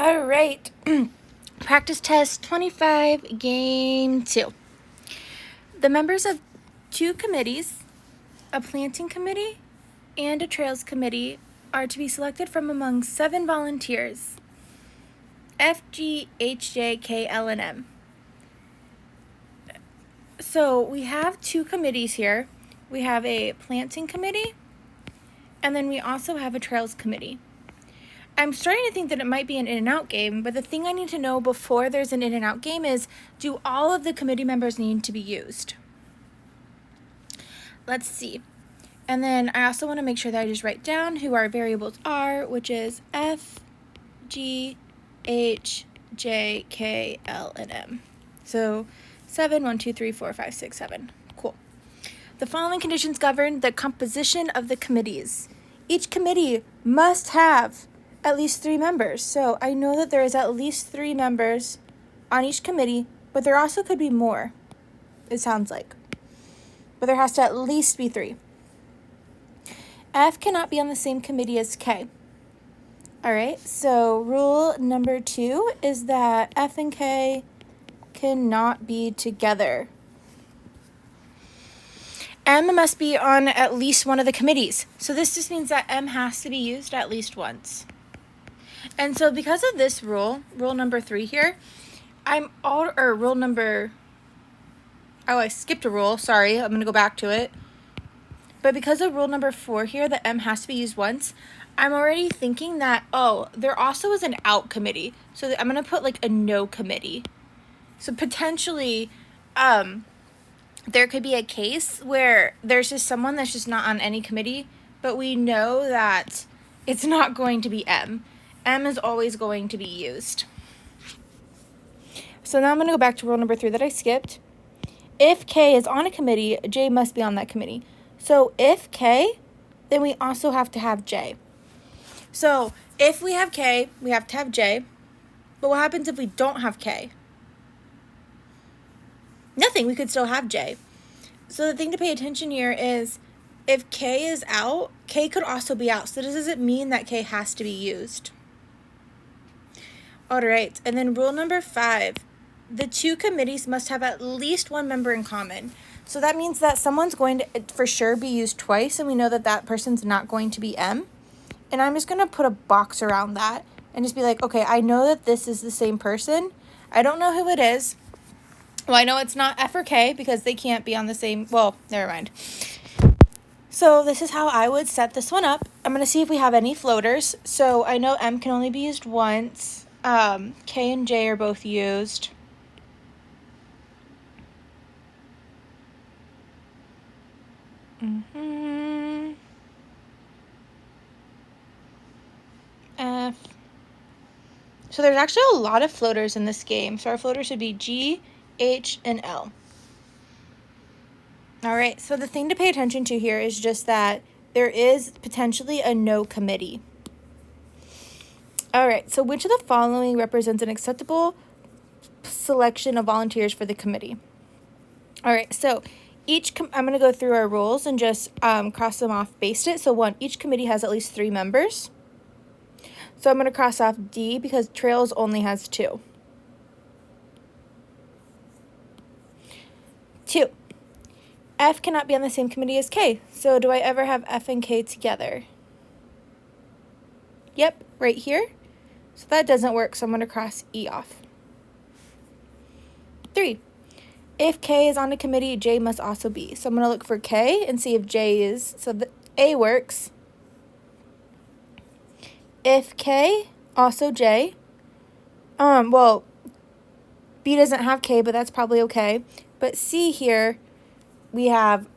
All right. Practice test 25, game 2. The members of 2 committees, a planting committee and a trails committee, are to be selected from among 7 volunteers: F, G, H, J, K, L, and M. So we have 2 committees here. We have a planting committee, and then we also have a trails committee. I'm starting to think that it might be an in and out game, but the thing I need to know before there's an in and out game is, do all of the committee members need to be used? Let's see. And then I also want to make sure that I just write down who our variables are, which is F, G, H, J, K, L, and M. So 7, 1, 2, 3, 4, 5, 6, 7. Cool. The following conditions govern the composition of the committees. Each committee must have at least 3 members. So I know that there is at least 3 members on each committee, but there also could be more, it sounds like. But there has to at least be 3. F cannot be on the same committee as K. All right, so rule number 2 is that F and K cannot be together. M must be on at least one of the committees. So this just means that M has to be used at least once. And so because of this rule number 3 here, I skipped a rule, sorry, I'm gonna go back to it. But because of rule number 4 here, that M has to be used once, I'm already thinking that, there also is an out committee. So I'm gonna put like a no committee. So potentially, there could be a case where there's just someone that's just not on any committee, but we know that it's not going to be M. M is always going to be used. So now I'm going to go back to rule number 3 that I skipped. If K is on a committee, J must be on that committee. So if K, then we also have to have J. So if we have K, we have to have J. But what happens if we don't have K? Nothing, we could still have J. So the thing to pay attention here is, if K is out, K could also be out. So this doesn't mean that K has to be used. All right, and then rule number 5, the 2 committees must have at least 1 member in common. So that means that someone's going to for sure be used twice, and we know that that person's not going to be M. And I'm just going to put a box around that and just be like, okay, I know that this is the same person. I don't know who it is. Well, I know it's not F or K because they can't be on the same, well, never mind. So this is how I would set this one up. I'm going to see if we have any floaters. So I know M can only be used once. K and J are both used. F. So there's actually a lot of floaters in this game. So our floaters should be G, H, and L. All right, so the thing to pay attention to here is just that there is potentially a no committee. All right, so which of the following represents an acceptable selection of volunteers for the committee? All right, so I'm going to go through our rules and just cross them off based it. So 1, each committee has at least 3 members. So I'm going to cross off D because Trails only has 2. 2, F cannot be on the same committee as K. So do I ever have F and K together? Yep, right here. So that doesn't work, so I'm going to cross E off. 3, if K is on a committee, J must also be. So I'm going to look for K and see if J is. So the A works. If K, also J. Well, B doesn't have K, but that's probably okay. But C here, we have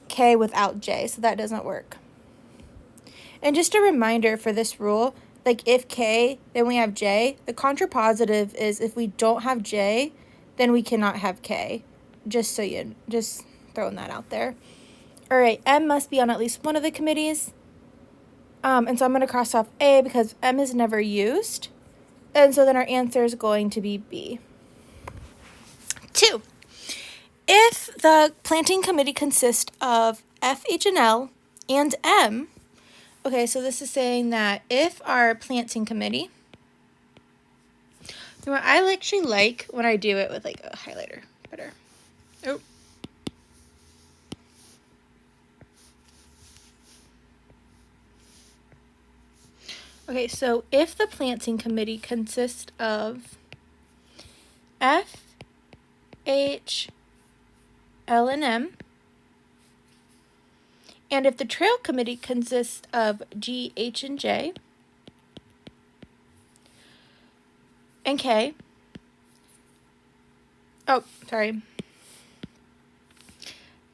K without J, so that doesn't work. And just a reminder for this rule, like if K, then we have J. The contrapositive is if we don't have J, then we cannot have K. Just throwing that out there. All right, M must be on at least one of the committees. And so I'm going to cross off A because M is never used. And so then our answer is going to be B. 2, if the planting committee consists of F, H, and L and M, okay, so this is saying that if our planting committee So I actually like when I do it with like a highlighter better. Oh. Okay, so if the planting committee consists of F, H, L, and M, and if the trail committee consists of G, H, and J, and K,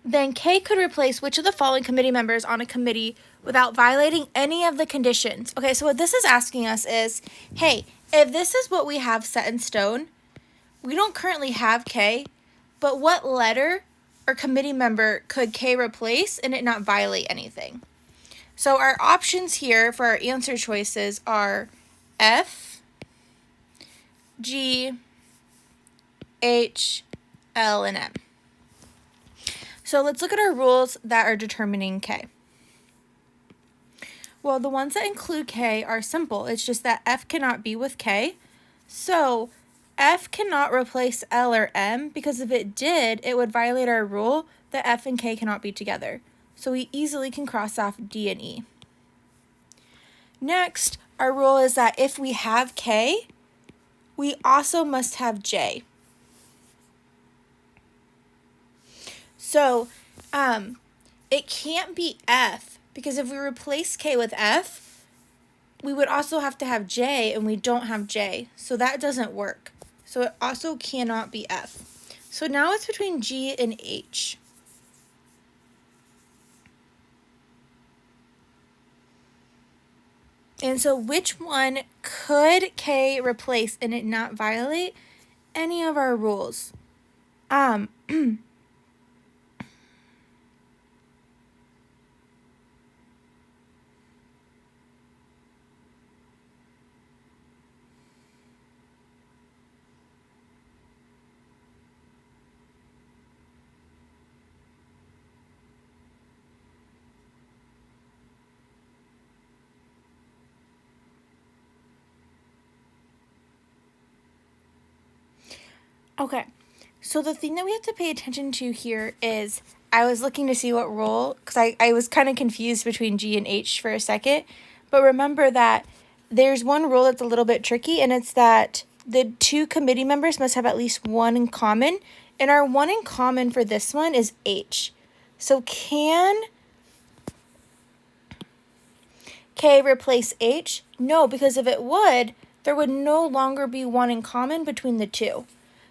then K could replace which of the following committee members on a committee without violating any of the conditions. Okay, so what this is asking us is, hey, if this is what we have set in stone, we don't currently have K, but what letter or committee member could K replace and it not violate anything? So our options here for our answer choices are F, G, H, L, and M. So let's look at our rules that are determining K. Well, the ones that include K are simple. It's just that F cannot be with K. So F cannot replace L or M because if it did, it would violate our rule that F and K cannot be together. So we easily can cross off D and E. Next, our rule is that if we have K, we also must have J. So it can't be F because if we replace K with F, we would also have to have J and we don't have J. So that doesn't work. So it also cannot be F. So now it's between G and H. And so which one could K replace and it not violate any of our rules? Okay, so the thing that we have to pay attention to here is I was looking to see what rule, because I was kind of confused between G and H for a second, but remember that there's one rule that's a little bit tricky, and it's that the two committee members must have at least one in common, and our one in common for this one is H. So can K replace H? No, because if it would, there would no longer be one in common between the two.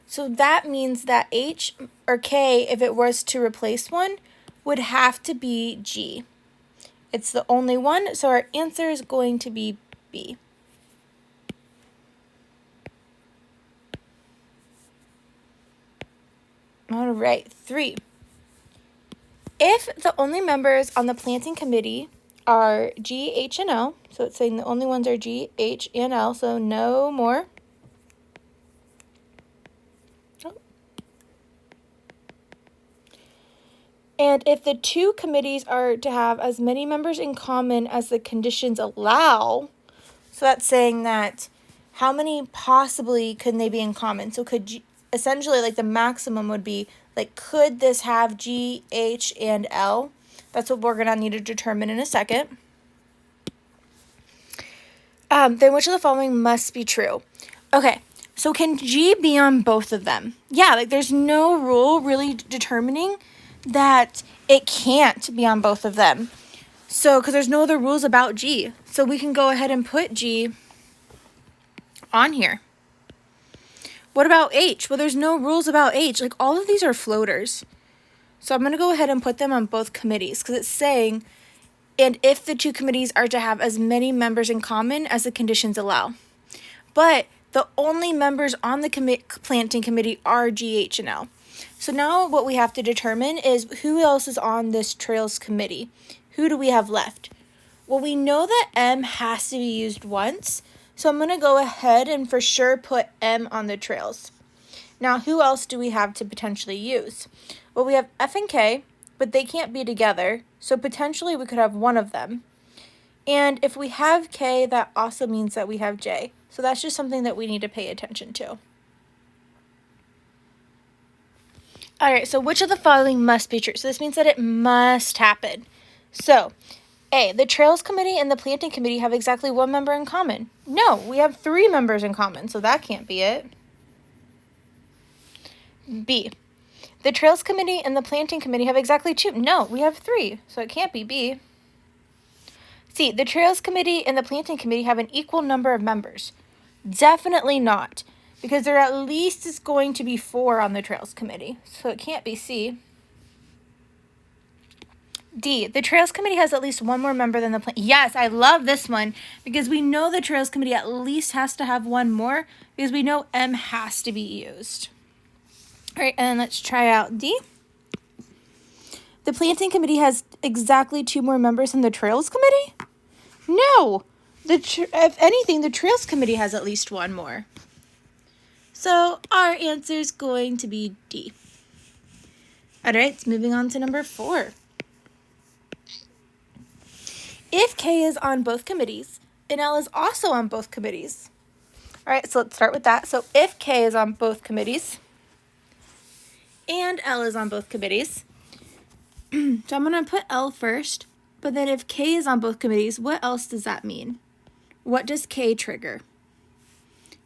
So that means that H or K, if it was to replace one, would have to be G. It's the only one, so our answer is going to be B. All right, 3. If the only members on the planting committee are G, H, and L, so it's saying the only ones are G, H, and L, so no more. And if the two committees are to have as many members in common as the conditions allow, so that's saying that how many possibly could they be in common? So could G, essentially like the maximum would be like, could this have G, H, and L? That's what we're going to need to determine in a second. Then which of the following must be true? Okay, so can G be on both of them? Yeah, like there's no rule really determining that it can't be on both of them. So, because there's no other rules about G. So we can go ahead and put G on here. What about H? Well, there's no rules about H. Like all of these are floaters. So I'm going to go ahead and put them on both committees because it's saying, and if the two committees are to have as many members in common as the conditions allow. But the only members on the planting committee are G, H, and L. So now what we have to determine is who else is on this trails committee. Who do we have left? Well, we know that M has to be used once, so I'm going to go ahead and for sure put M on the trails. Now, who else do we have to potentially use? Well, we have F and K, but they can't be together, so potentially we could have one of them. And if we have K, that also means that we have J. So that's just something that we need to pay attention to. All right, so which of the following must be true? So this means that it must happen. So, A, the Trails Committee and the Planting Committee have exactly one member in common. No, we have 3 members in common, so that can't be it. B, the Trails Committee and the Planting Committee have exactly 2. No, we have 3, so it can't be B. C, the Trails Committee and the Planting Committee have an equal number of members. Definitely not, because there at least is going to be 4 on the Trails Committee, so it can't be C. D, the Trails Committee has at least one more member than the Yes, I love this one, because we know the Trails Committee at least has to have one more, because we know M has to be used. All right, and let's try out D. The Planting Committee has exactly 2 more members than the Trails Committee? No! If anything, the Trails Committee has at least one more. So our answer is going to be D. All right, moving on to number 4. If K is on both committees, and L is also on both committees. All right, so let's start with that. So if K is on both committees, and L is on both committees, so I'm going to put L first, but then if K is on both committees, what else does that mean? What does K trigger?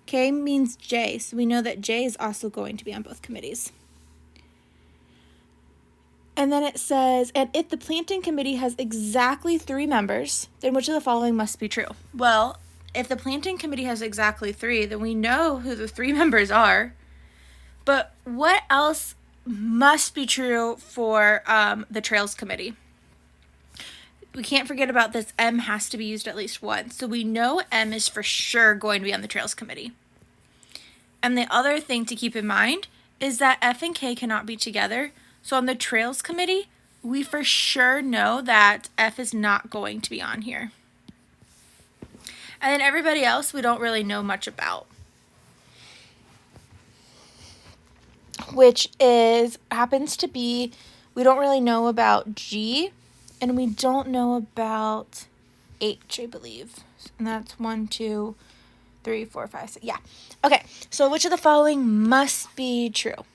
K means J, so we know that J is also going to be on both committees. And then it says, and if the Planting Committee has exactly 3 members, then which of the following must be true? Well, if the Planting Committee has exactly 3, then we know who the 3 members are. But what else must be true for the Trails Committee? We can't forget about this. M has to be used at least once. So we know M is for sure going to be on the Trails Committee. And the other thing to keep in mind is that F and K cannot be together. So on the Trails Committee, we for sure know that F is not going to be on here. And then everybody else we don't really know much about. Which happens to be, we don't really know about G, and we don't know about H, I believe. And that's 1, 2, 3, 4, 5, 6. Yeah. Okay, so which of the following must be true?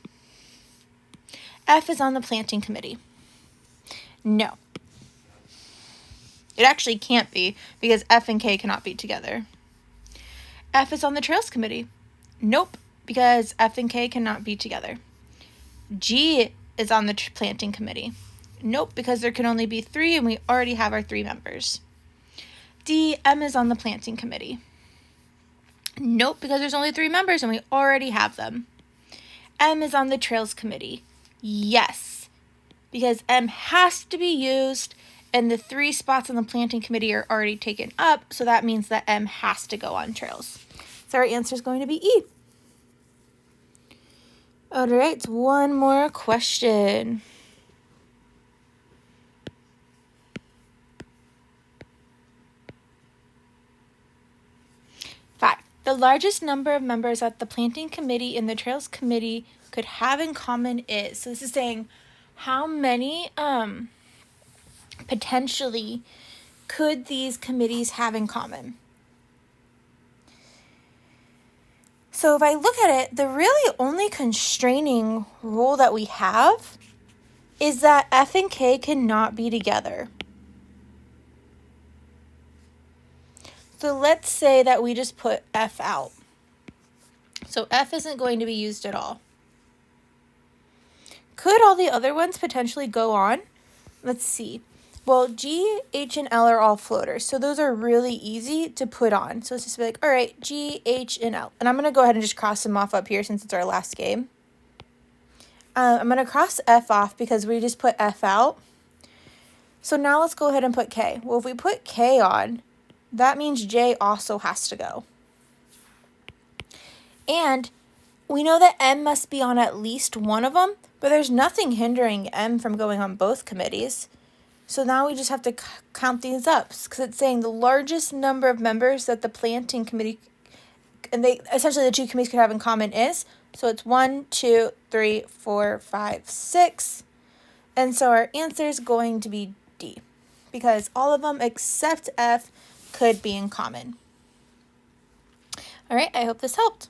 F is on the Planting Committee. No. It actually can't be, because F and K cannot be together. F is on the Trails Committee. Nope, because F and K cannot be together. G is on the Planting Committee. Nope, because there can only be 3, and we already have our 3 members. D, M is on the Planting Committee. Nope, because there's only 3 members, and we already have them. M is on the Trails Committee. Yes, because M has to be used, and the 3 spots on the Planting Committee are already taken up, so that means that M has to go on Trails. So our answer is going to be E. All right, one more question. The largest number of members that the Planting Committee and the Trails Committee could have in common is, so this is saying how many potentially could these committees have in common? So if I look at it, the really only constraining rule that we have is that F and K cannot be together. So let's say that we just put F out. So F isn't going to be used at all. Could all the other ones potentially go on? Let's see. Well, G, H, and L are all floaters, so those are really easy to put on. So let's just be like, all right, G, H, and L. And I'm going to go ahead and just cross them off up here since it's our last game. I'm going to cross F off because we just put F out. So now let's go ahead and put K. Well, if we put K on, that means J also has to go. And we know that M must be on at least one of them, but there's nothing hindering M from going on both committees. So now we just have to count these up because it's saying the largest number of members that the Planting Committee, and they essentially the 2 committees could have in common is, so it's 1, 2, 3, 4, 5, 6. And so our answer is going to be D because all of them except F could be in common. All right, I hope this helped.